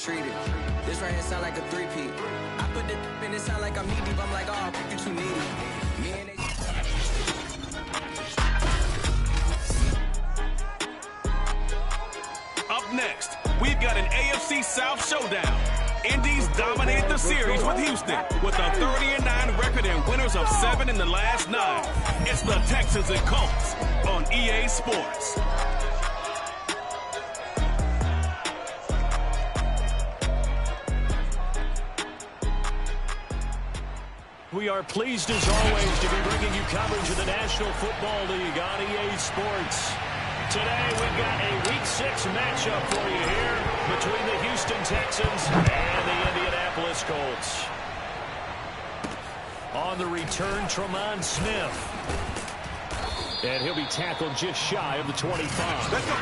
treated. This right here sound like a three-peat. I put the in it sound like I'm knee deep. I'm like, oh, you too needy. Me and they. Up next, we've got an AFC South showdown. Indy's dominated the series with Houston with a 30-9 record and winners of 7 in the last 9. It's the Texans and Colts on EA Sports. We are pleased as always to be bringing you coverage of the National Football League on EA Sports. Today we've got a Week 6 matchup for you here between the Houston Texans and the Indianapolis Colts. On the return, Tremont Smith. And he'll be tackled just shy of the 25. Let's go.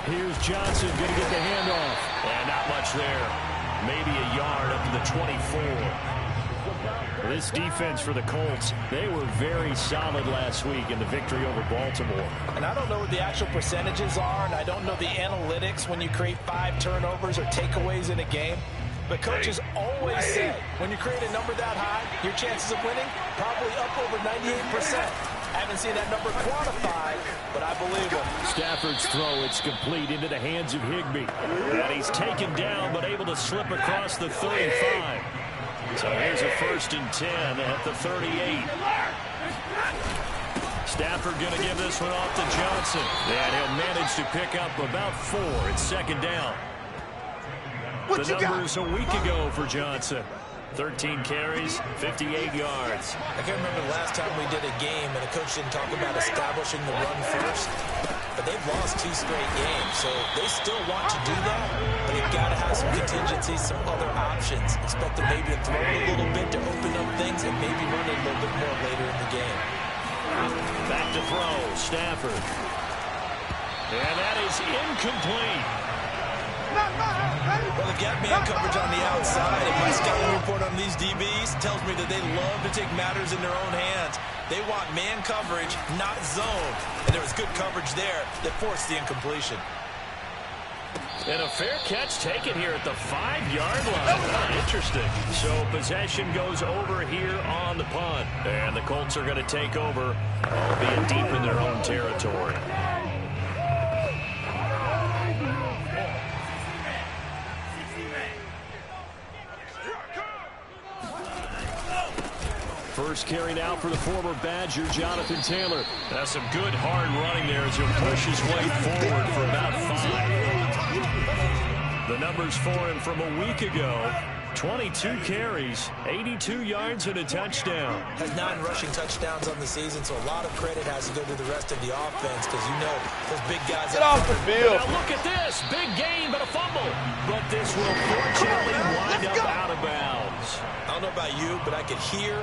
Here's Johnson going to get the handoff. And not much there. Maybe a yard up to the 24. This defense for the Colts, they were very solid last week in the victory over Baltimore. And I don't know what the actual percentages are, and I don't know the analytics when you create 5 turnovers or takeaways in a game. But coaches always say, when you create a number that high, your chances of winning probably up over 98%. I haven't seen that number quantified, but I believe him. Stafford's throw, it's complete into the hands of Higbee. And he's taken down, but able to slip across the 35. So here's a 1st and 10 at the 38. Stafford going to give this one off to Johnson. And he'll manage to pick up about 4 at 2nd down. The numbers a week ago for Johnson. 13 carries, 58 yards. I can't remember the last time we did a game and a coach didn't talk about establishing the run first. But they've lost 2 straight games, so they still want to do that. But they've got to have some contingencies, some other options. Expect them maybe to throw it a little bit to open up things and maybe run it a little bit more later in the game. Back to throw, Stafford. And that is incomplete. Well, they've got man coverage on the outside, and my scouting report on these DBs tells me that they love to take matters in their own hands. They want man coverage, not zone. And there was good coverage there that forced the incompletion. And a fair catch taken here at the 5-yard line. Oh, interesting. So possession goes over here on the punt. And the Colts are going to take over, albeit deep in their own territory. First carry now for the former Badger, Jonathan Taylor. That's some good hard running there as he'll push his way forward for about 5. The numbers for him from a week ago, 22 carries, 82 yards and a touchdown. Has 9 rushing touchdowns on the season, so a lot of credit has to go to the rest of the offense because, you know, those big guys get off the field. Now look at this. Big gain, but a fumble. But this will fortunately wind up out of bounds. I don't know about you, but I could hear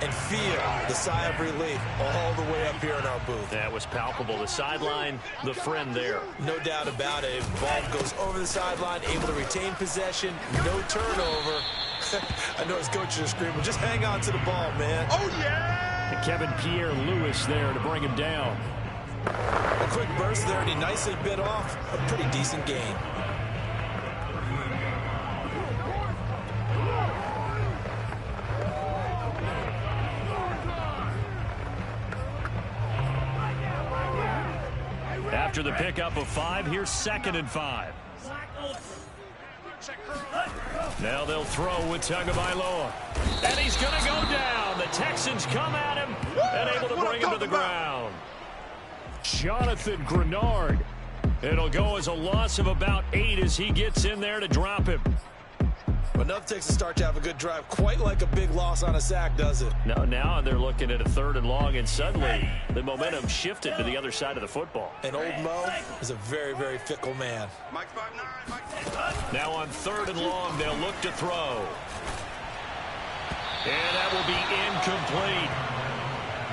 and feel the sigh of relief all the way up here in our booth. That was palpable. The sideline, the friend there. No doubt about it. Ball goes over the sideline, able to retain possession, no turnover. I know his coaches are screaming, just hang on to the ball, man. Oh, yeah! And Kevin Pierre-Louis there to bring him down. A quick burst there, and he nicely bit off a pretty decent gain. After the pickup of 5, here's 2nd and 5. Now they'll throw with Tagovailoa. And he's going to go down. The Texans come at him and able to bring him to the ground. Jonathan Grenard. It'll go as a loss of about 8 as he gets in there to drop him. Enough Texans start to have a good drive, quite like a big loss on a sack, does it? No, now they're looking at a 3rd and long, and suddenly the momentum shifted to the other side of the football. And old Mo is a very, very fickle man. Now on 3rd and long, they'll look to throw. And that will be incomplete.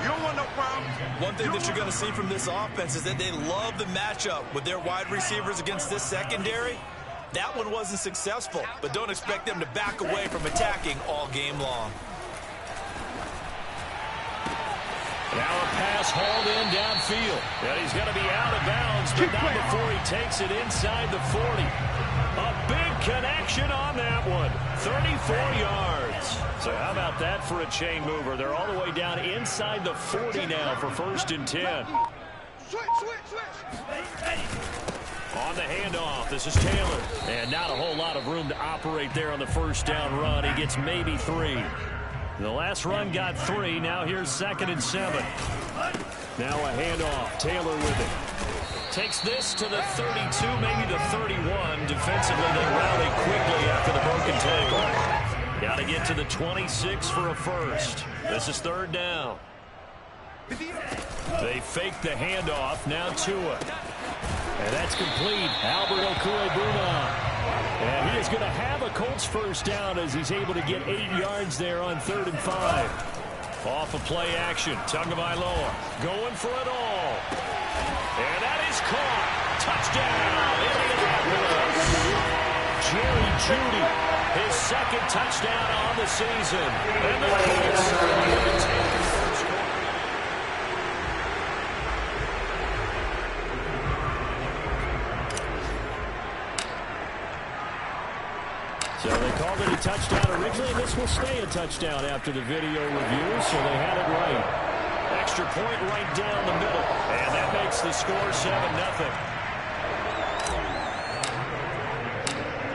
You don't want no problems. One thing that you're going to see from this offense is that they love the matchup with their wide receivers against this secondary. That one wasn't successful, but don't expect them to back away from attacking all game long. Now a pass hauled in downfield. And he's going to be out of bounds, but not before he takes it inside the 40. A big connection on that one. 34 yards. So how about that for a chain mover? They're all the way down inside the 40 now for 1st and 10. On the handoff, this is Taylor. And not a whole lot of room to operate there on the 1st down run. He gets maybe 3. The last run got 3. Now here's 2nd and 7. Now a handoff. Taylor with it. Takes this to the 32, maybe the 31. Defensively, they rally quickly after the broken tackle. Got to get to the 26 for a first. This is 3rd down. They fake the handoff. Now Tua. And that's complete. Albert Okwuegbunam. And he is going to have a Colts 1st down as he's able to get 8 yards there on 3rd and 5. Off of play action. Tagovailoa going for it all. And that is caught. Touchdown. Jerry Jeudy, his 2nd touchdown on the season. And the Colts are going to take the first quarter. So they called it a touchdown originally. This will stay a touchdown after the video review, so they had it right. Extra point right down the middle, and that makes the score 7-0.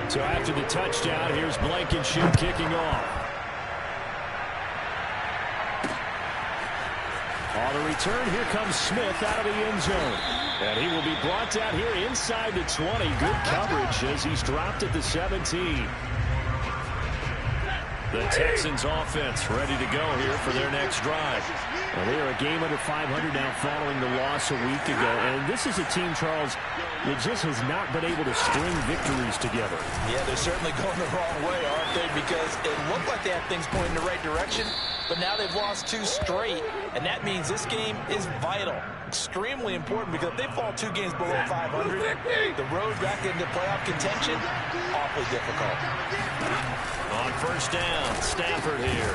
So after the touchdown, here's Blankenship kicking off. On the return, here comes Smith out of the end zone. And he will be brought down here inside the 20. Good coverage as he's dropped at the 17. The Texans offense ready to go here for their next drive. Well, they are a game under 500 now following the loss a week ago. And this is a team, Charles, that just has not been able to string victories together. Yeah, they're certainly going the wrong way, aren't they? Because it looked like they had things pointing in the right direction, but now they've lost 2 straight. And that means this game is vital. Extremely important because if they fall 2 games below 500, the road back into playoff contention, awfully difficult. On 1st down, Stafford here.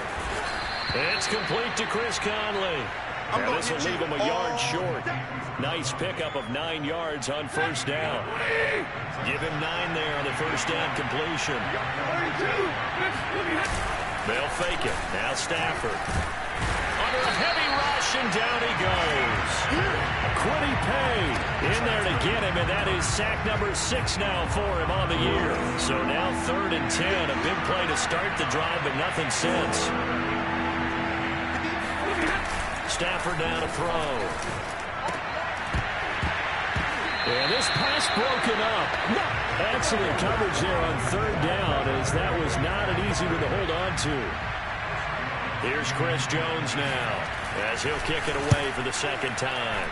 It's complete to Chris Conley. And this will leave him a yard short. Nice pickup of 9 yards on 1st down. Give him 9 there on the 1st down completion. They'll fake it. Now Stafford. Under a heavy rush, and down he goes. Quiddy Pay in there to get him, and that is sack number 6 now for him on the year. So now 3rd and 10. A big play to start the drive, but nothing since. Stafford down to throw. And this pass broken up. Excellent coverage there on 3rd down, as that was not an easy one to hold on to. Here's Chris Jones now, as he'll kick it away for the 2nd time.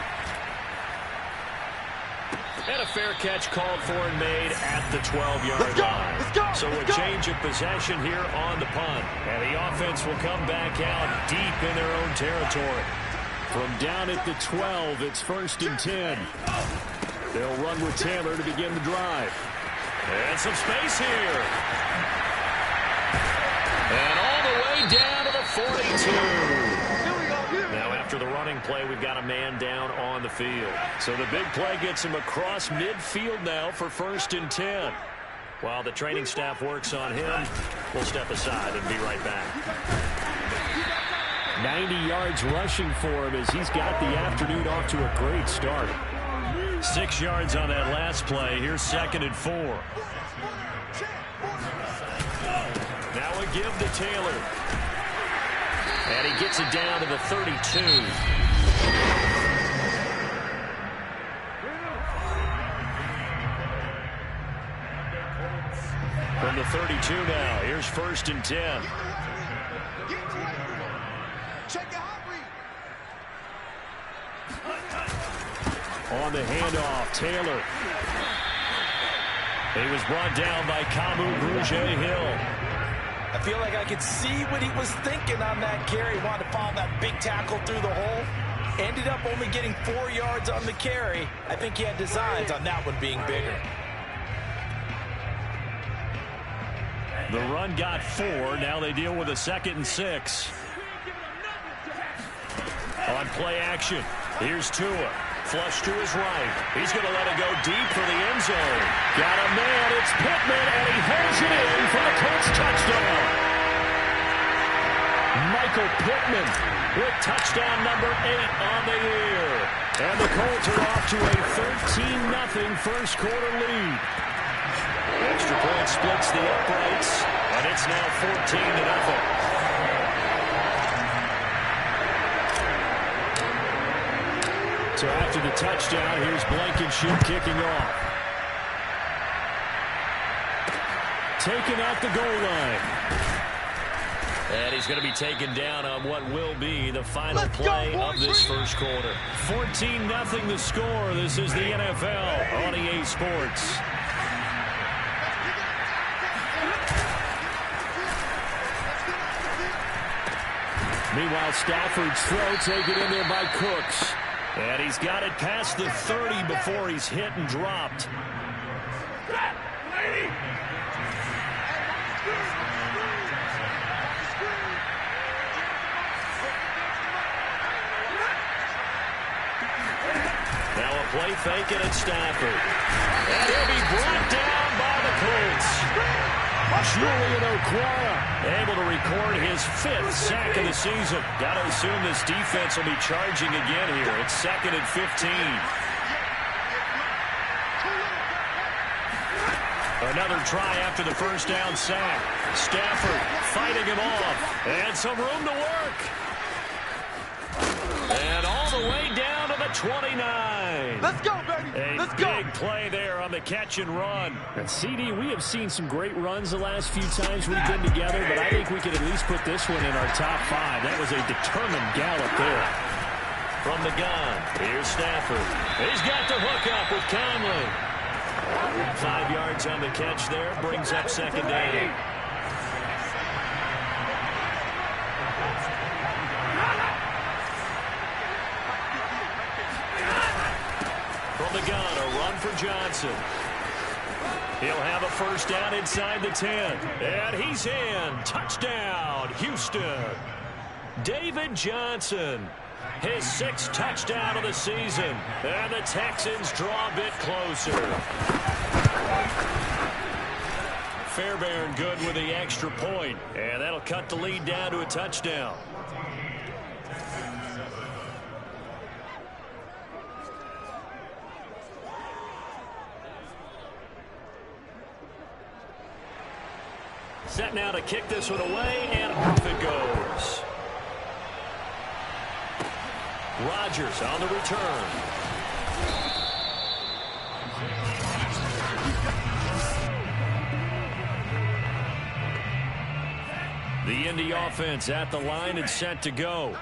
And a fair catch called for and made at the 12-yard line. So a change of possession here on the punt. And the offense will come back out deep in their own territory. From down at the 12, it's 1st and 10. They'll run with Taylor to begin the drive. And some space here. And all the way down to the 42. Now after the running play, we've got a man down on the field. So the big play gets him across midfield now for 1st and 10. While the training staff works on him, we'll step aside and be right back. 90 yards rushing for him as he's got the afternoon off to a great start. 6 yards on that last play. Here's 2nd and 4. Now a give to Taylor. And he gets it down to the 32. From the 32 now, here's 1st and 10. On the handoff, Taylor. He was brought down by Kamu Grugier-Hill. I feel like I could see what he was thinking on that carry. He wanted to follow that big tackle through the hole. Ended up only getting 4 yards on the carry. I think he had designs on that one being bigger. The run got 4. Now they deal with a 2nd and 6. On play action, here's Tua. Flush to his right. He's going to let it go deep for the end zone. Got a man. It's Pittman, and he holds it in for the Colts touchdown. Michael Pittman with touchdown number 8 on the year. And the Colts are off to a 13-0 first quarter lead. Extra point splits the uprights, and it's now 14-0. So after the touchdown, here's Blankenship kicking off. Taken at the goal line. And he's going to be taken down on what will be the final play of this first quarter. 14-0 the score. This is the NFL on EA Sports. Meanwhile, Stafford's throw taken in there by Cooks. And he's got it past the 30 before he's hit and dropped. Now a play fake and it's Stafford. And he'll be brought down by the Colts. Julian Okwara able to record his 5th sack of the season. Got to assume this defense will be charging again here. It's 2nd and 15. Another try after the first down sack. Stafford fighting him off. And some room to work. And all the way down to the 29. Let's go, baby. Let's go. A big play there on the catch and run. And CD, we have seen some great runs the last few times we've been together, but I think we could at least put this one in our top 5. That was a determined gallop there. From the gun, here's Stafford. He's got the hook up with Conley. 5 yards on the catch there, brings up 2nd down. From the gun, a run for Johnson. He'll have a first down inside the 10. And he's in. Touchdown, Houston. David Johnson, his 6th touchdown of the season. And the Texans draw a bit closer. Fairbairn good with the extra point. And that'll cut the lead down to a touchdown. Set now to kick this one away, and off it goes. Rodgers on the return. The Indy offense at the line and set to go.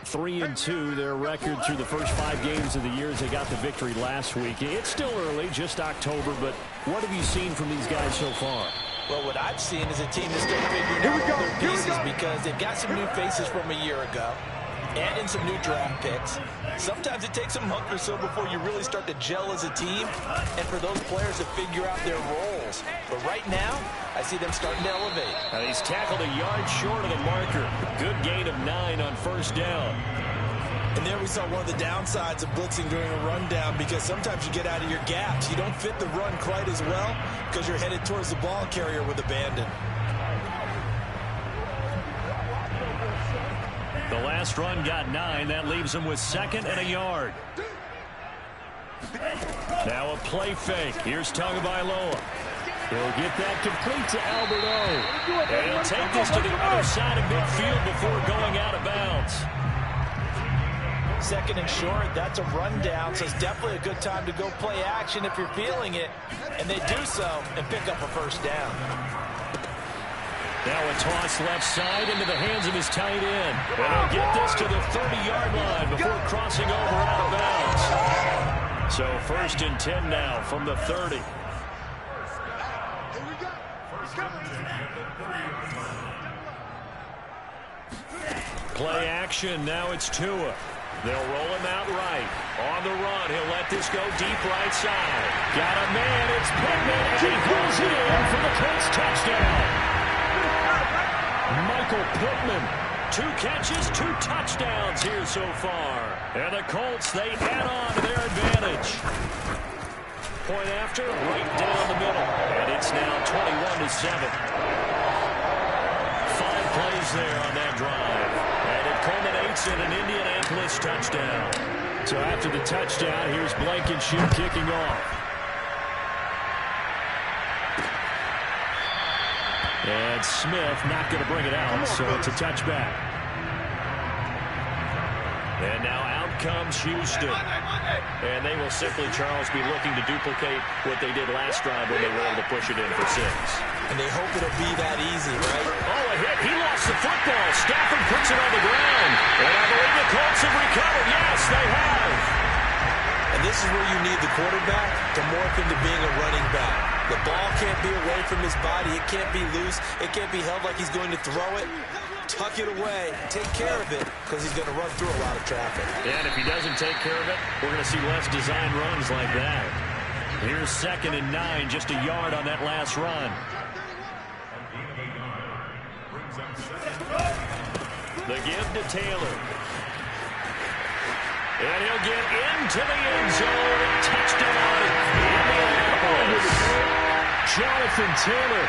3-2, their record through the first 5 games of the year as they got the victory last week. It's still early, just October, but what have you seen from these guys so far? Well, what I've seen is a team that's still figuring out all their pieces because they've got some new faces from a year ago and in some new draft picks. Sometimes it takes a month or so before you really start to gel as a team and for those players to figure out their roles. But right now, I see them starting to elevate. Now he's tackled a yard short of the marker. Good gain of 9 on first down. And there we saw one of the downsides of blitzing during a rundown because sometimes you get out of your gaps. You don't fit the run quite as well because you're headed towards the ball carrier with abandon. The last run got 9. That leaves him with 2nd and a yard. Now a play fake. Here's Tagovailoa. He'll get that complete to Alberto. And he'll take this to the other side of midfield before going out of bounds. 2nd and short, that's a rundown, so it's definitely a good time to go play action if you're feeling it. And they do so and pick up a first down. Now a toss left side into the hands of his tight end. And he'll get this to the 30-yard line before crossing over out of bounds. So 1st and 10 now from the 30. Play action. Now it's Tua. They'll roll him out right. On the run, he'll let this go deep right side. Got a man. It's Pittman, and he pulls it in for the Colts touchdown. Michael Pittman. 2 catches, 2 touchdowns here so far. And the Colts, they add on to their advantage. Point after, right down the middle. And it's now 21-7. 5 plays there on that drive. And it culminates in an Indianapolis touchdown. So after the touchdown, here's Blankenship kicking off. And Smith not going to bring it out, so it's a touchback. And now out comes Houston. And they will simply, Charles, be looking to duplicate what they did last drive when they were able to push it in for 6. And they hope it'll be that easy, right? Oh, a hit. He lost the football. Stafford puts it on the ground. And I believe the Colts have recovered. Yes, they have. And this is where you need the quarterback to morph into being a running back. The ball can't be away from his body. It can't be loose. It can't be held like he's going to throw it. Tuck it away. Take care of it because he's going to run through a lot of traffic. And if he doesn't take care of it, we're going to see less design runs like that. Here's 2nd and 9, just a yard on that last run. The give to Taylor. And he'll get into the end zone. Touchdown, Indianapolis. Jonathan Taylor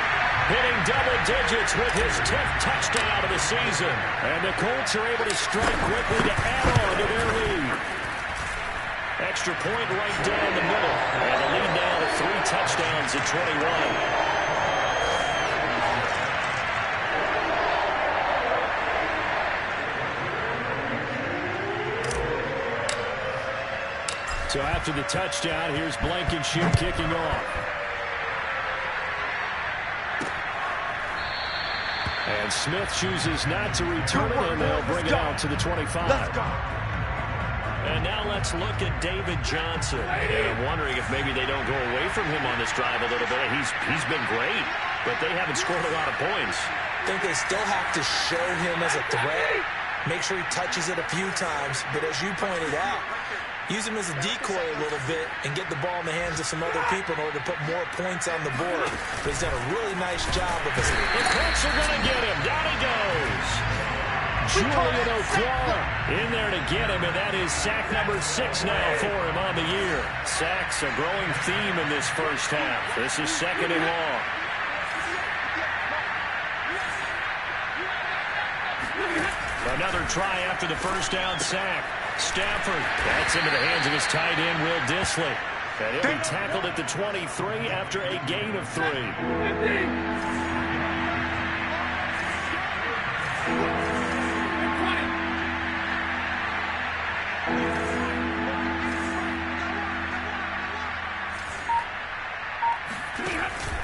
hitting double digits with his 10th touchdown of the season. And the Colts are able to strike quickly to add on to their lead. Extra point right down the middle. And the lead now to 3 touchdowns at 21. So after the touchdown, here's Blankenship kicking off. And Smith chooses not to return it, and they'll bring it out to the 25. And now let's look at David Johnson. And I'm wondering if maybe they don't go away from him on this drive a little bit. He's been great, but they haven't scored a lot of points. I think they still have to show him as a threat. Make sure he touches it a few times. But as you pointed out, use him as a decoy a little bit and get the ball in the hands of some other people in order to put more points on the board. But he's done a really nice job of it. The Colts are going to get him. Down he goes. Julian Okwara in there to get him, and that is sack number 6 now for him on the year. Sacks a growing theme in this first half. This is 2nd and long. Another try after the first down sack. Stafford, that's into the hands of his tight end, Will Dissly. And he'll be tackled at the 23 after a gain of 3.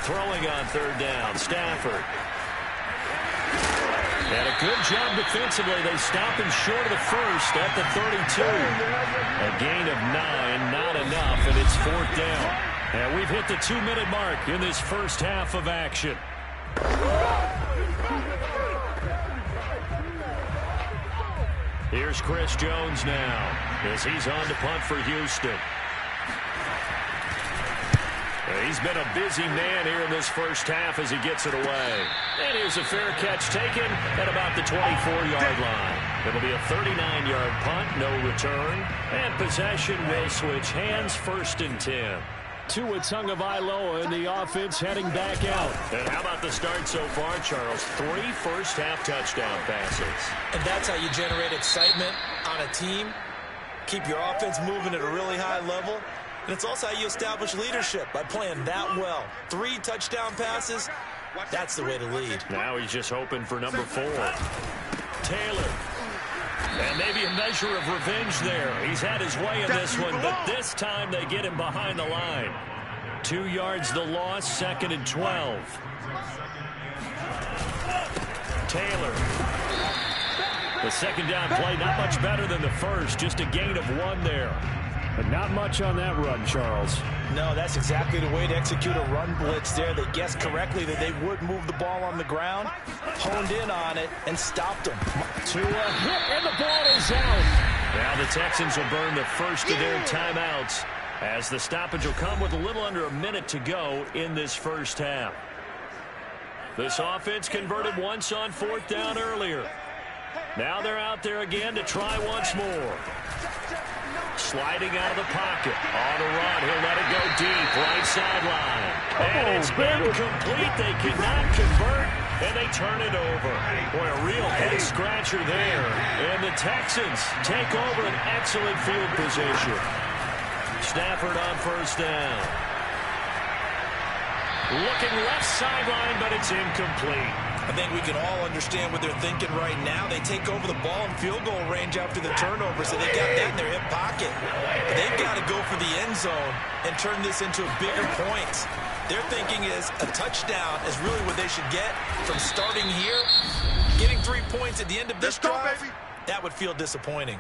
Throwing on 3rd down, Stafford. And a good job defensively. They stop him short of the first at the 32. A gain of 9, not enough, and it's 4th down. And we've hit the 2-minute mark in this first half of action. Here's Chris Jones now as he's on to punt for Houston. He's been a busy man here in this first half as he gets it away. And here's a fair catch taken at about the 24-yard line. It'll be a 39-yard punt, no return. And possession will switch hands, 1st and 10. Tua Tagovailoa in the offense heading back out. And how about the start so far, Charles? 3 first-half touchdown passes. And that's how you generate excitement on a team. Keep your offense moving at a really high level. And it's also how you establish leadership, by playing that well. 3 touchdown passes, that's the way to lead. Now he's just hoping for number 4. Taylor. And maybe a measure of revenge there. He's had his way in this one, but this time they get him behind the line. 2 yards the loss, 2nd and 12. Taylor. The 2nd down play, not much better than the first, just a gain of 1 there. But not much on that run, Charles. No, that's exactly the way to execute a run blitz there. They guessed correctly that they would move the ball on the ground, honed in on it, and stopped them. To a hit, and the ball is out. Now the Texans will burn the first of their timeouts as the stoppage will come with a little under a minute to go in this first half. This offense converted once on fourth down earlier. Now they're out there again to try once more. Sliding out of the pocket. On the run. He'll let it go deep. Right sideline. And it's incomplete. They cannot convert, and they turn it over. Boy, a real head-scratcher there. And the Texans take over an excellent field position. Stafford on first down. Looking left sideline, but it's incomplete. I think we can all understand what they're thinking right now. They take over the ball in field goal range after the turnover, so they got that in their hip pocket. But they've got to go for the end zone and turn this into bigger points. Their thinking is a touchdown is really what they should get from starting here. Getting 3 points at the end of this drive, that would feel disappointing.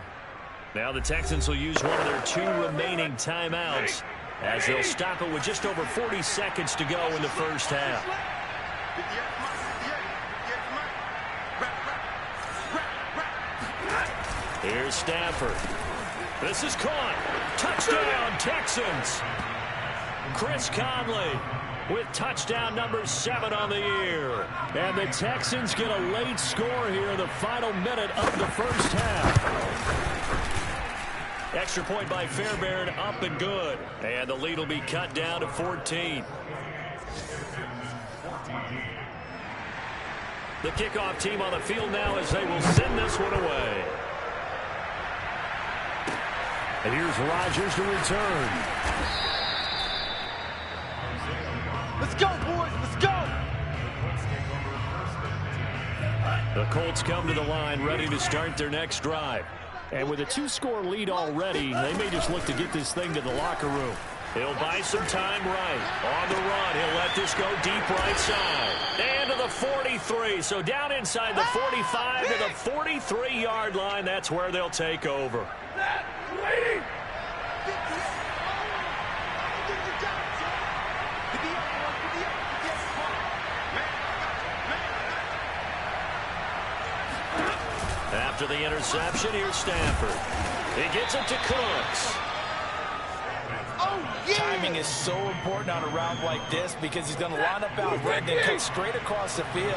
Now the Texans will use one of their 2 remaining timeouts as they'll stop it with just over 40 seconds to go in the first half. Here's Stafford. This is caught. Touchdown, Texans. Chris Conley with touchdown number 7 on the year. And the Texans get a late score here in the final minute of the first half. Extra point by Fairbairn, up and good. And the lead will be cut down to 14. The kickoff team on the field now as they will send this one away. And here's Rodgers to return. Let's go, boys. Let's go. The Colts come to the line ready to start their next drive. And with a 2-score lead already, they may just look to get this thing to the locker room. He'll buy some time right. On the run, he'll let this go deep right side. And to the 43. So down inside the 45 to the 43-yard line. That's where they'll take over. After the interception, here's Stafford. He gets it to Cooks. Timing is so important on a route like this because he's going to line up out right and then cut straight across the field.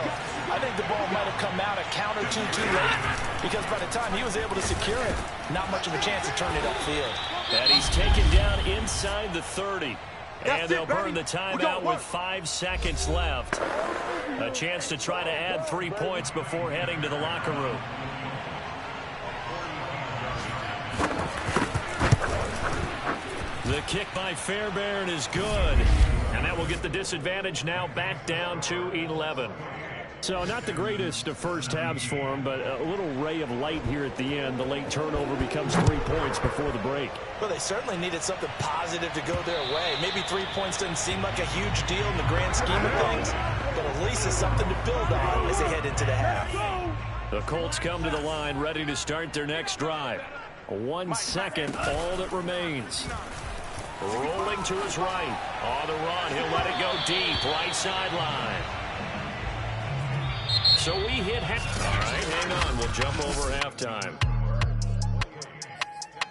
I think the ball might have come out a count or two too late because by the time he was able to secure it, not much of a chance to turn it upfield. And he's taken down inside the 30. And they'll burn the timeout with 5 seconds left. A chance to try to add 3 points before heading to the locker room. The kick by Fairbairn is good. And that will get the disadvantage now back down to 11. So not the greatest of first halves for him, but a little ray of light here at the end. The late turnover becomes 3 points before the break. Well, they certainly needed something positive to go their way. Maybe 3 points doesn't seem like a huge deal in the grand scheme of things, but at least it's something to build on as they head into the half. The Colts come to the line ready to start their next drive. 1 second, all that remains. Rolling to his right. On the run, he'll let it go deep. Right sideline. So we hit half. All right, hang on. We'll jump over halftime.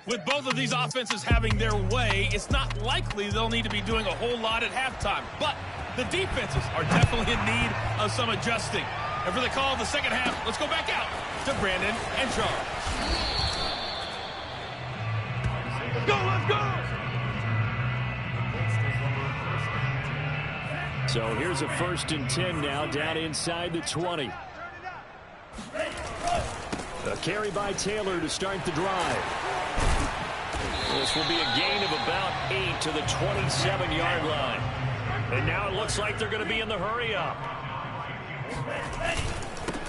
With both of these offenses having their way, it's not likely they'll need to be doing a whole lot at halftime. But the defenses are definitely in need of some adjusting. And for the call of the second half, let's go back out to Brandon and Charles. Let's go, let's go! So here's a 1st and 10 now, down inside the 20. A carry by Taylor to start the drive. This will be a gain of about 8 to the 27-yard line. And now it looks like they're going to be in the hurry-up.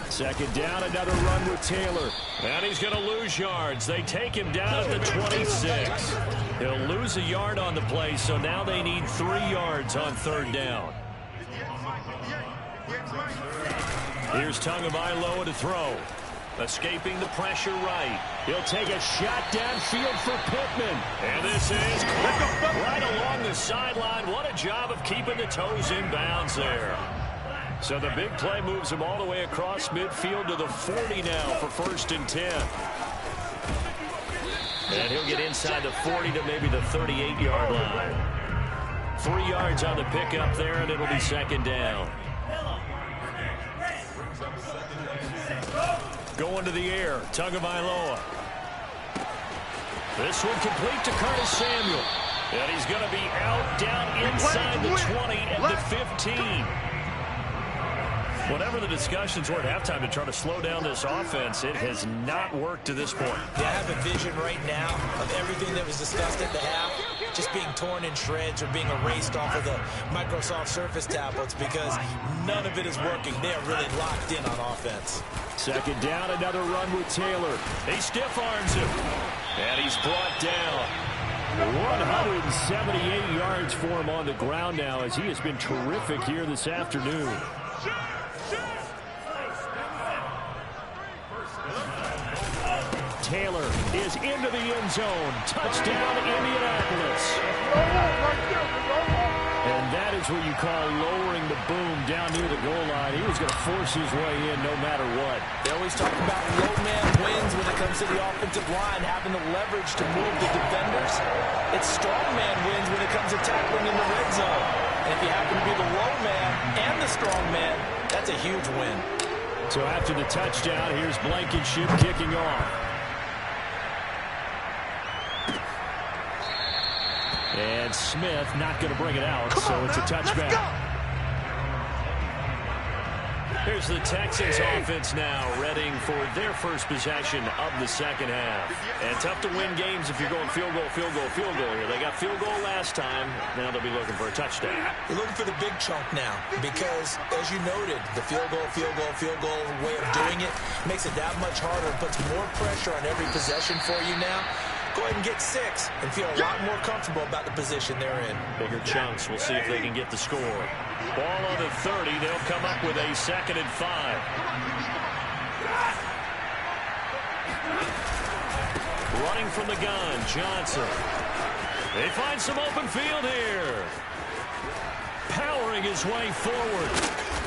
Second down, another run with Taylor. And he's going to lose yards. They take him down at the 26. He'll lose a yard on the play, so now they need 3 yards on 3rd down. Here's Tagovailoa to throw. Escaping the pressure right. He'll take a shot downfield for Pittman. And this is right along the sideline. What a job of keeping the toes in bounds there. So the big play moves him all the way across midfield to the 40 now for 1st and 10. And he'll get inside the 40 to maybe the 38-yard line. 3 yards on the pickup there, and it'll be 2nd down. Going to the air, Tagovailoa. This one complete to Curtis Samuel. And he's going to be out down inside the 20 and the 15. Whatever the discussions were at halftime to try to slow down this offense, it has not worked to this point. Yeah, I have a vision right now of everything that was discussed at the half just being torn in shreds or being erased off of the Microsoft Surface tablets because none of it is working. They are really locked in on offense. 2nd down, another run with Taylor. He stiff arms him. And he's brought down. 178 yards for him on the ground now as he has been terrific here this afternoon. Taylor is into the end zone. Touchdown, Indianapolis. And that is what you call lowering the boom down near the goal line. He was going to force his way in no matter what. They always talk about low man wins when it comes to the offensive line, having the leverage to move the defenders. It's strong man wins when it comes to tackling in the red zone. And if you happen to be the low man and the strong man, that's a huge win. So after the touchdown, here's Blankenship kicking off. And Smith not going to bring it out, so it's a touchback. Here's the Texans offense now, readying for their first possession of the 2nd half. And tough to win games if you're going field goal, field goal, field goal here. They got field goal last time. Now they'll be looking for a touchdown. They're looking for the big chunk now because, as you noted, the field goal way of doing it makes it that much harder and puts more pressure on every possession for you now. Go ahead and get 6 and feel a lot more comfortable about the position they're in. Bigger chunks. We'll see if they can get the score. Ball on the 30. They'll come up with a 2nd and 5. Running from the gun, Johnson. They find some open field here. Powering his way forward.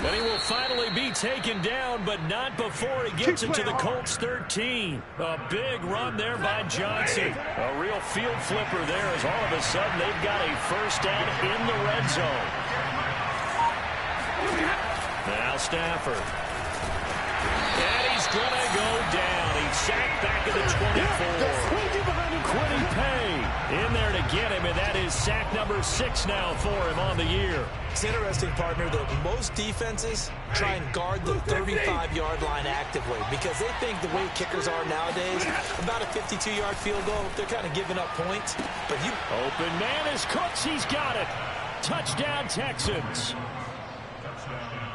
And he will finally be taken down, but not before he gets it to the Colts 13. A big run there by Johnson. A real field flipper there as all of a sudden they've got a 1st down in the red zone. Now Stafford. And he's going to go down. He's sacked back at the 24. Quiddy Pay in there to get him, and that is sack number 6 now for him on the year. It's interesting, partner, that most defenses try and guard the 35-yard line actively because they think the way kickers are nowadays, about a 52-yard field goal, they're kind of giving up points. But you open man is Cooks. He's got it. Touchdown, Texans.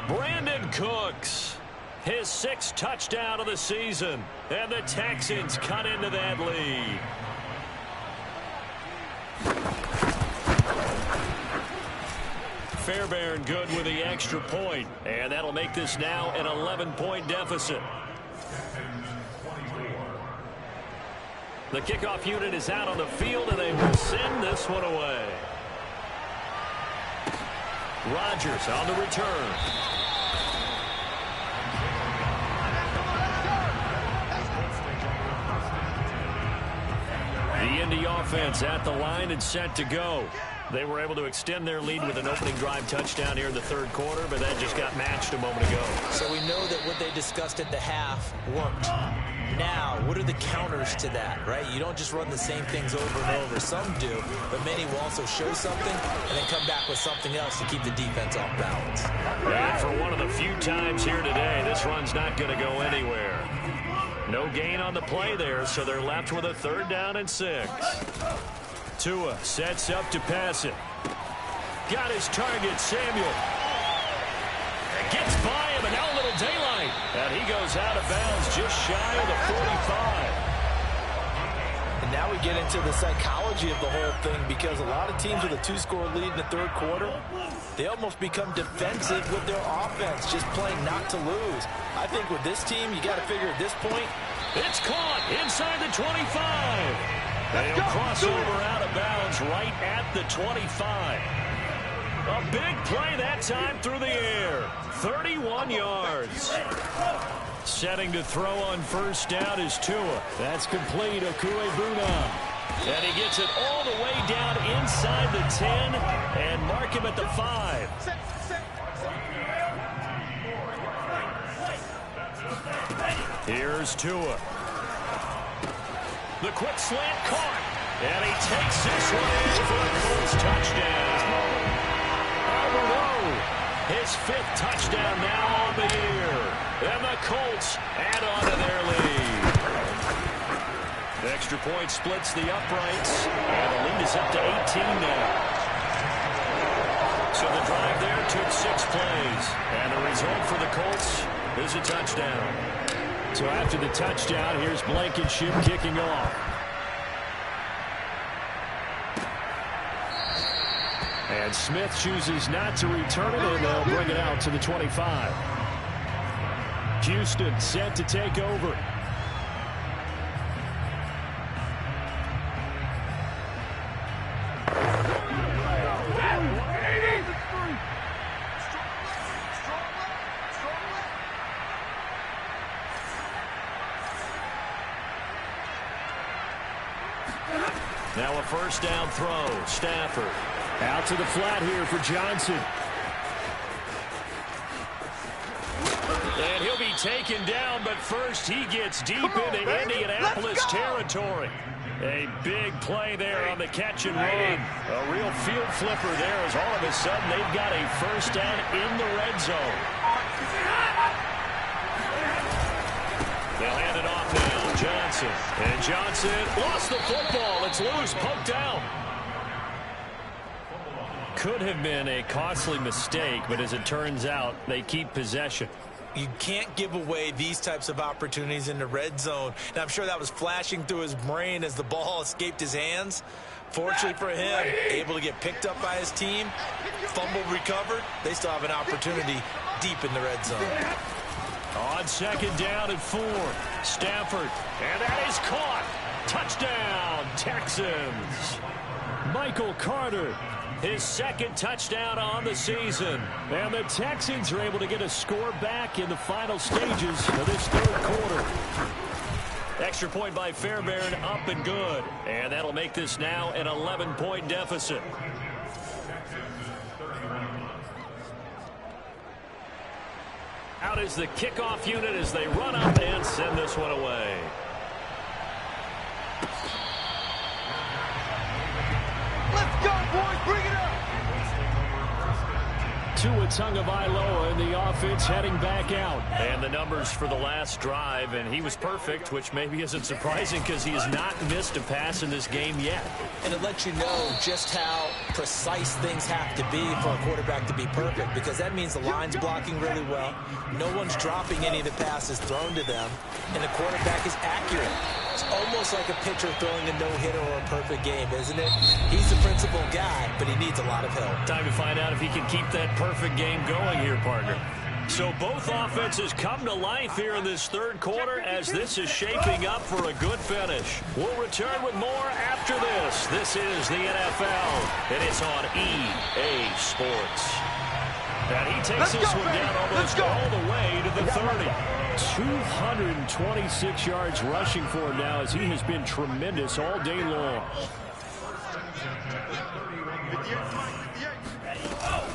Brandon Cooks, his 6th touchdown of the season, and the Texans cut into that lead. Fairbairn good with the extra point, and that'll make this now an 11-point deficit. The kickoff unit is out on the field, and they will send this one away. Rodgers on the return. The Indy offense at the line and set to go. They were able to extend their lead with an opening drive touchdown here in the 3rd quarter, but that just got matched a moment ago. So we know that what they discussed at the half worked. Now, what are the counters to that, right? You don't just run the same things over and over. Some do, but many will also show something and then come back with something else to keep the defense off balance. And for one of the few times here today, this run's not going to go anywhere. No gain on the play there, so they're left with a 3rd down and 6. Tua sets up to pass it. Got his target, Samuel. Gets by him, and now a little daylight. And he goes out of bounds just shy of the 45. And now we get into the psychology of the whole thing, because a lot of teams with a 2-score lead in the third quarter, they almost become defensive with their offense, just playing not to lose. I think with this team, you got to figure at this point, it's caught inside the 25. They'll cross over out of bounds right at the 25. A big play that time through the air. 31 yards. Setting to throw on first down is Tua. That's complete. Okuebuna. And he gets it all the way down inside the 10 and mark him at the 5. Here's Tua. The quick slant caught. And he takes this one in for the Colts touchdown. His 5th touchdown now on the year. And the Colts add on to their lead. The extra point splits the uprights. And the lead is up to 18 now. So the drive there took 6 plays. And the result for the Colts is a touchdown. So after the touchdown, here's Blankenship kicking off. And Smith chooses not to return it, and they'll bring it out to the 25. Houston set to take over. Now a first down throw. Stafford. Out to the flat here for Johnson. And he'll be taken down, but first he gets deep into Indianapolis territory. A big play there on the catch and run. A real field flipper there as all of a sudden they've got a first down in the red zone. They'll hand it off now. Johnson. And Johnson lost the football. It's loose, poked out. Could have been a costly mistake, but as it turns out, they keep possession. You can't give away these types of opportunities in the red zone. And I'm sure that was flashing through his brain as the ball escaped his hands. Fortunately for him, able to get picked up by his team, fumble recovered. They still have an opportunity deep in the red zone. On second down and 4, Stafford. And that is caught. Touchdown, Texans. Michael Carter. His 2nd touchdown on the season. And the Texans are able to get a score back in the final stages of this third quarter. Extra point by Fairbairn, up and good. And that'll make this now an 11-point deficit. Out is the kickoff unit as they run up and send this one away. Let's go, boys. Bring it up. Tua Tagovailoa in the offense heading back out. And the numbers for the last drive, and he was perfect, which maybe isn't surprising because he has not missed a pass in this game yet. And it lets you know just how precise things have to be for a quarterback to be perfect, because that means the line's blocking really well. No one's dropping any of the passes thrown to them, and the quarterback is accurate. It's almost like a pitcher throwing a no-hitter or a perfect game, isn't it? He's the principal guy, but he needs a lot of help. Time to find out if he can keep that perfect game going here, partner. So both offenses come to life here in this third quarter as this is shaping up for a good finish. We'll return with more after this. This is the NFL, and it's on EA Sports. And he takes this one down almost all the way to the 30. 226 yards rushing for him now as he has been tremendous all day long.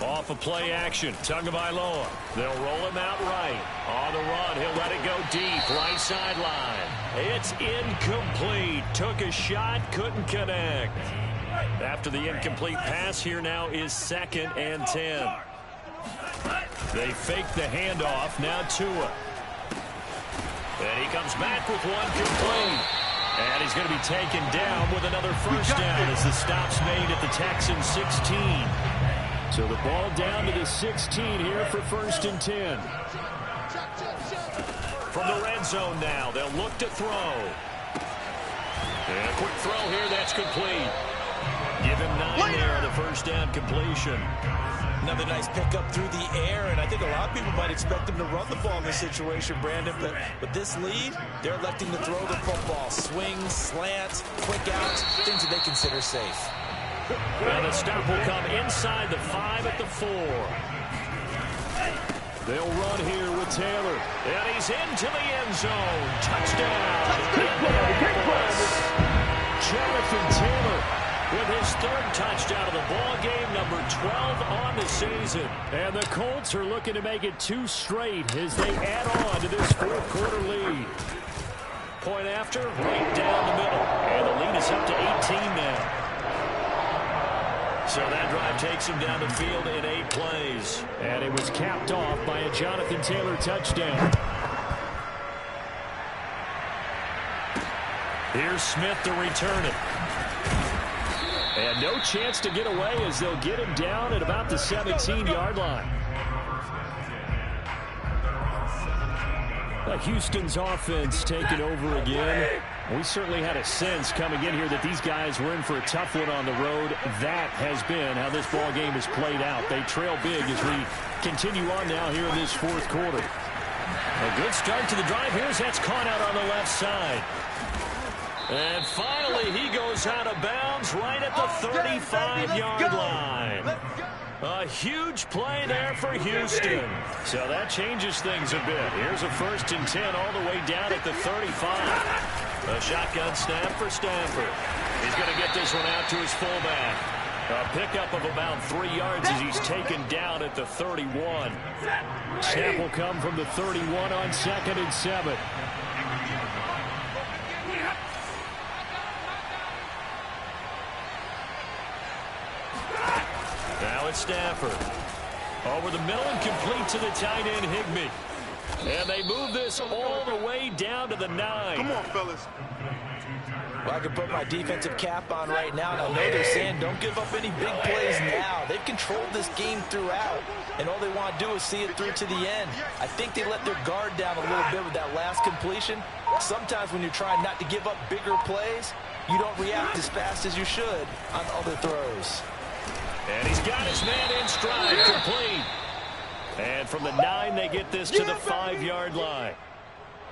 Off of play action, Tagovailoa. They'll roll him out right. On the run, he'll let it go deep, right sideline. It's incomplete. Took a shot, couldn't connect. After the incomplete pass, here now is 2nd and 10. They fake the handoff, now Tua. And he comes back with one complete. And he's going to be taken down with another first down as the stop's made at the Texans 16. So the ball down to the 16 here for 1st and 10. From the red zone now, they'll look to throw. And a quick throw here, that's complete. Give him 9 there on the first down completion. Another nice pickup through the air, and I think a lot of people might expect him to run the ball in this situation, Brandon, but with this lead, they're electing to throw the football. Swings, slants, quick outs, things that they consider safe. And the stop will come inside the 5 at the 4. They'll run here with Taylor. And he's into the end zone. Touchdown. Jonathan Taylor with his 3rd touchdown of the ball game, number 12 on the season. And the Colts are looking to make it 2 straight as they add on to this 4th quarter lead. Point after, right down the middle. And the lead is up to 18 now. So that drive takes him down the field in 8 plays. And it was capped off by a Jonathan Taylor touchdown. Here's Smith to return it. And no chance to get away as they'll get him down at about the 17-yard line. Houston's offense taking over again. We certainly had a sense coming in here that these guys were in for a tough one on the road. That has been how this ball game has played out. They trail big as we continue on now here in this 4th quarter. A good start to the drive. Here's that's caught out on the left side. And finally, he goes out of bounds right at the 35-yard line. A huge play there for Houston. So that changes things a bit. Here's a 1st and 10 all the way down at the 35. A shotgun snap for Stanford. He's going to get this one out to his fullback. A pickup of about 3 yards as he's taken down at the 31. Snap will come from the 31 on 2nd and 7. Now it's Stafford. Over the middle and complete to the tight end, Higbee. And they move this all the way down to the 9. Come on, fellas. Well, I can put my defensive cap on right now, and I know they're saying don't give up any big plays now. They've controlled this game throughout, and all they want to do is see it through to the end. I think they let their guard down a little bit with that last completion. Sometimes when you're trying not to give up bigger plays, you don't react as fast as you should on other throws. And he's got his man in stride, complete. And from the 9, they get this to the 5-yard line.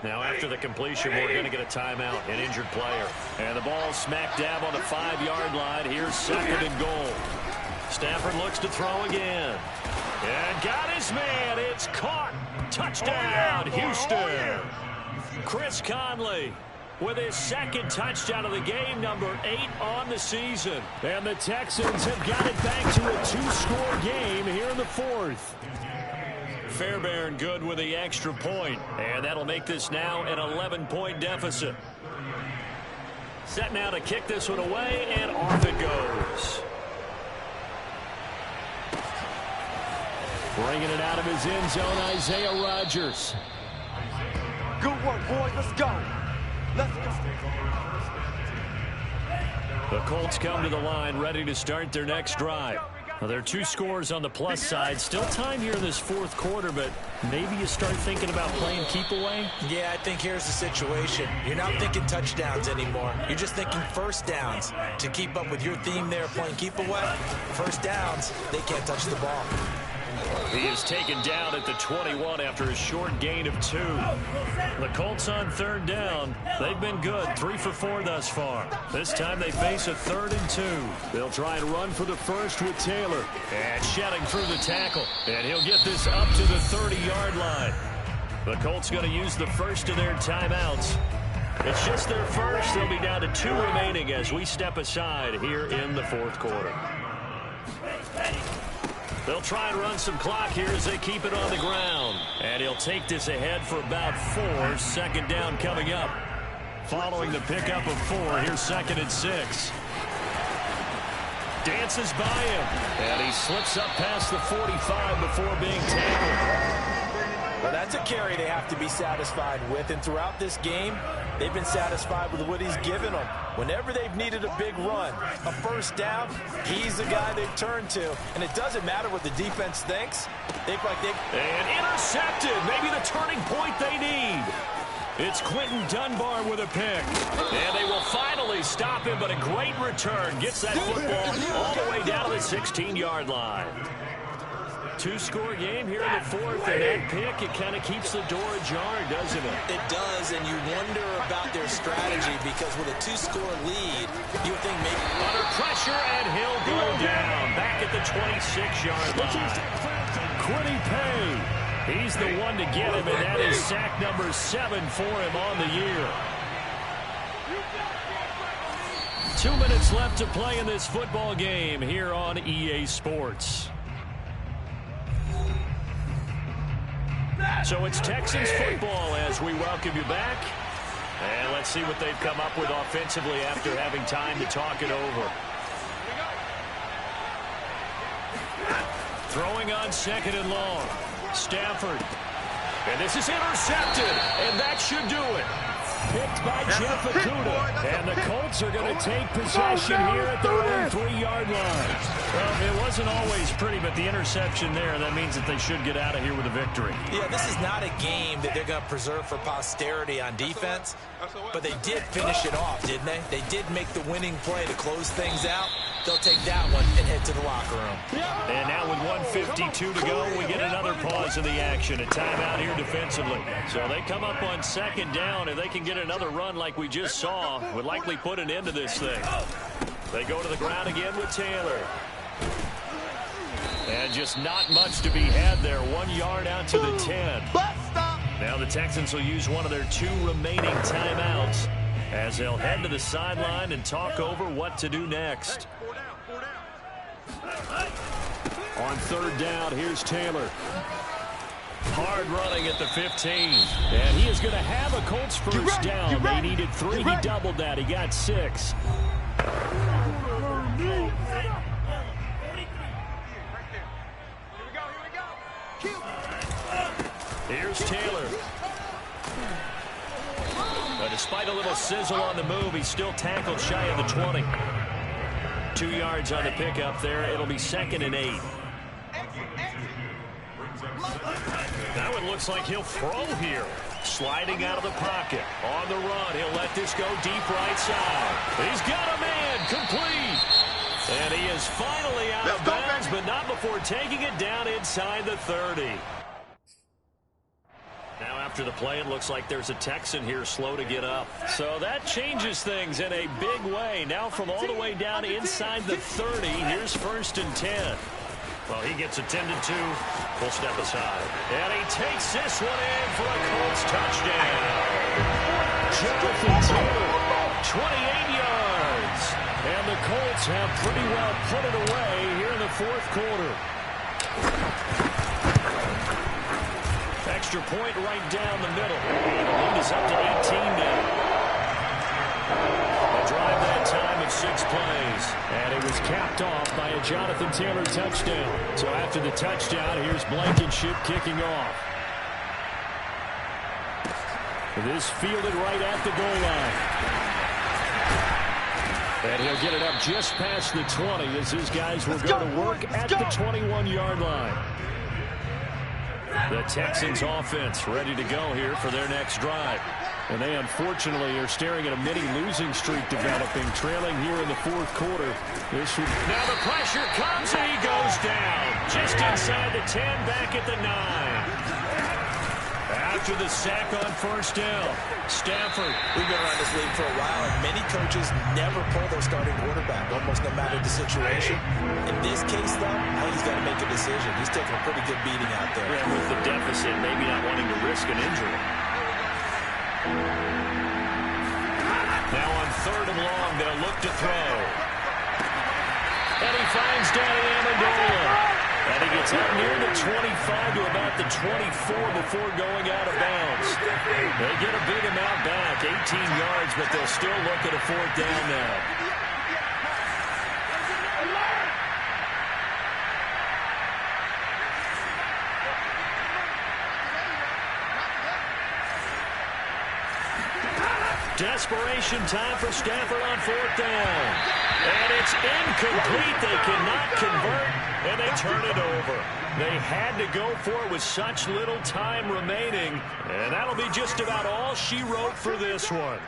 Now, after the completion, we're going to get a timeout, an injured player. And the ball smack dab on the 5-yard line. Here's 2nd and goal. Stafford looks to throw again. And got his man. It's caught. Touchdown, Houston. Chris Conley with his 2nd touchdown of the game, number 8 on the season. And the Texans have got it back to a 2-score game here in the 4th. Fairbairn good with the extra point. And that'll make this now an 11-point deficit. Set now to kick this one away, and off it goes. Bringing it out of his end zone, Isaiah Rodgers. Good work, boys. Let's go. Let's go. The Colts come to the line ready to start their next drive. Well, there are 2 scores on the plus side. Still time here in this 4th quarter, but maybe you start thinking about playing keep away? Yeah, I think here's the situation. You're not thinking touchdowns anymore. You're just thinking first downs. To keep up with your theme there, playing keep away, first downs, they can't touch the ball. He is taken down at the 21 after a short gain of 2. The Colts on 3rd down. They've been good, 3 for 4 thus far. This time they face a 3rd and 2. They'll try and run for the 1st with Taylor. And shedding through the tackle. And he'll get this up to the 30-yard line. The Colts going to use the first of their timeouts. It's just their first. They'll be down to 2 remaining as we step aside here in the 4th quarter. They'll try and run some clock here as they keep it on the ground. And he'll take this ahead for about 4. 2nd down coming up. Following the pickup of 4, here's 2nd and 6. Dances by him. And he slips up past the 45 before being tackled. Well, that's a carry they have to be satisfied with. And throughout this game, they've been satisfied with what he's given them. Whenever they've needed a big run, a first down, he's the guy they've turned to. And it doesn't matter what the defense thinks. And intercepted. Maybe the turning point they need. It's Quentin Dunbar with a pick. And they will finally stop him, but a great return. Gets that football all the way down to the 16-yard line. Two-score game here in the fourth, and that pick, it kind of keeps the door ajar, doesn't it? It does, and you wonder about their strategy because with a two-score lead, you would think maybe... Under pressure, and he'll go down. Back at the 26-yard line. Quiddy Pay. He's the one to get him, and that is sack number 7 for him on the year. 2 minutes left to play in this football game here on EA Sports. So it's Texans football as we welcome you back. And let's see what they've come up with offensively after having time to talk it over. Throwing on 2nd and long. Stafford. And this is intercepted. And that should do it. Picked by Jeff Okudah. And the Colts are going to take possession here at their own 3-yard line. Well, it wasn't always pretty, but the interception there, that means that they should get out of here with a victory. Yeah, this is not a game that they're going to preserve for posterity on defense, but they did finish it off, didn't they? They did make the winning play to close things out. They'll take that one and head to the locker room. And now with 1:52 to go, we get another pause in the action. A timeout here defensively. So they come up on 2nd down, and they can get another run like we just saw. Would likely put an end to this thing. They go to the ground again with Taylor. And just not much to be had there. 1 yard out to the 10. Now the Texans will use one of their 2 remaining timeouts as they'll head to the sideline and talk over what to do next. On 3rd down, here's Taylor. Hard running at the 15. And he is going to have a Colts first down. They needed 3. He doubled that. He got 6. Here's Taylor. But despite a little sizzle on the move, he's still tackled shy of the 20. 2 yards on the pickup there. It'll be 2nd and 8. Now it looks like he'll throw here. Sliding out of the pocket. On the run, he'll let this go deep right side. He's got a man complete. And he is finally out of bounds, but not before taking it down inside the 30. Now after the play, it looks like there's a Texan here slow to get up. So that changes things in a big way. Now from all the way down inside the 30, here's 1st and 10. Well, he gets attended to. We'll step aside. And he takes this one in for a Colts touchdown. Jonathan Taylor, 28 yards. And the Colts have pretty well put it away here in the 4th quarter. Extra point right down the middle. And the lead is up to 18 now. A drive that time of 6 plays. And it was capped off by a Jonathan Taylor touchdown. So after the touchdown, here's Blankenship kicking off. This fielded right at the goal line. And he'll get it up just past the 20 as his guys will go to work at the 21-yard line. The Texans offense ready to go here for their next drive. And they unfortunately are staring at a mini losing streak developing, trailing here in the 4th quarter. Now the pressure comes and he goes down. Just inside the 10, back at the 9. After the sack on 1st down, Stafford. We've been around this league for a while, and many coaches never pull their starting quarterback, almost no matter the situation. In this case, though, now he's got to make a decision. He's taking a pretty good beating out there. Yeah, with the deficit, maybe not wanting to risk an injury. Now on 3rd and long, they'll look to throw. And he finds Danny Amendola. And he gets up near the 25 to about the 24 before going out of bounds. They get a big amount back, 18 yards, but they'll still look at a 4th down now. desperation time for Stafford on 4th down. And it's incomplete. They cannot convert, and they turn it over. They had to go for it with such little time remaining, and that'll be just about all she wrote for this one.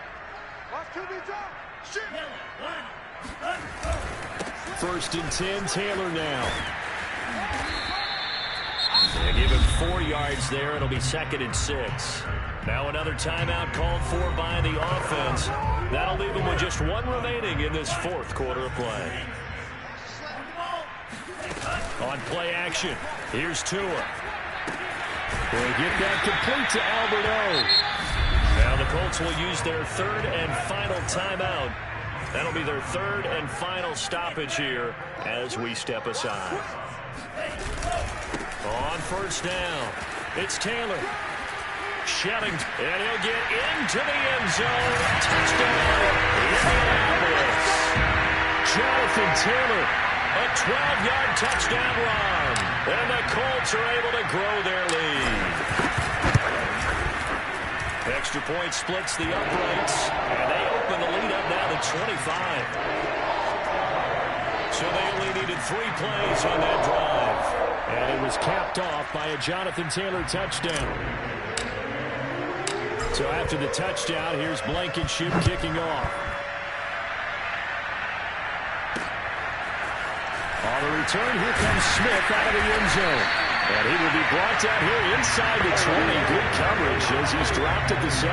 1st and 10, Taylor now. They give him 4 yards there. It'll be 2nd and 6. Now another timeout called for by the offense. That'll leave them with just 1 remaining in this 4th quarter of play. On play action, here's Tua. They'll get that complete to Alberto. Now the Colts will use their 3rd and final timeout. That'll be their 3rd and final stoppage here as we step aside. On 1st down, it's Taylor. Shelling, and he'll get into the end zone. Touchdown, Indianapolis. Jonathan Taylor, a 12-yard touchdown run. And the Colts are able to grow their lead. Extra point splits the uprights, and they open the lead up now to 25. So they only needed 3 plays on that drive. And it was capped off by a Jonathan Taylor touchdown. So after the touchdown, here's Blankenship kicking off. On the return, here comes Smith out of the end zone. And he will be brought down here inside the 20. Good coverage as he's dropped at the 17.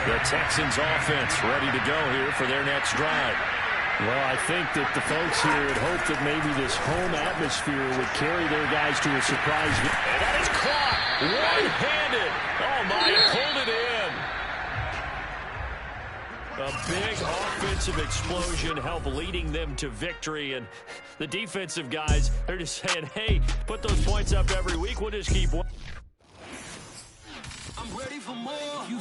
The Texans offense ready to go here for their next drive. Well, I think that the folks here had hoped that maybe this home atmosphere would carry their guys to a surprise. And that is caught one-handed. Oh, my, he pulled it in. A big offensive explosion helped leading them to victory. And the defensive guys, they're just saying, hey, put those points up every week. We'll just keep one. I'm ready for more.